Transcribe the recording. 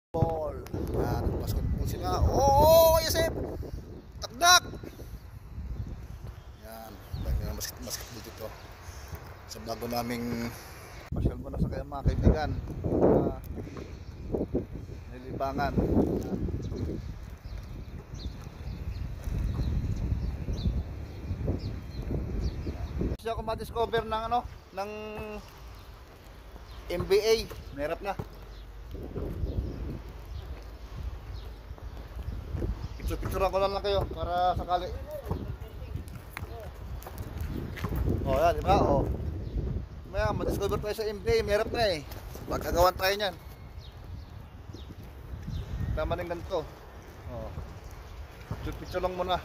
Ball. Yan, basketball sila. Oh, Yosef! Takdak! Yan, dahil ng basketball dito. Sa bago naming pasyal muna sa kaya mga kaibigan. Nilibangan. Siya ako ma-discover ng ano, ng MBA. Mahirap na. Picture-picturean ko lang kayo para sakali. Oh, yan, di ba? Oh. Maya, ma-discover tayo sa MBA, mahirap na eh. Pagkagawan tayo niyan. Tama rin ganito. Oh. Picture lang muna.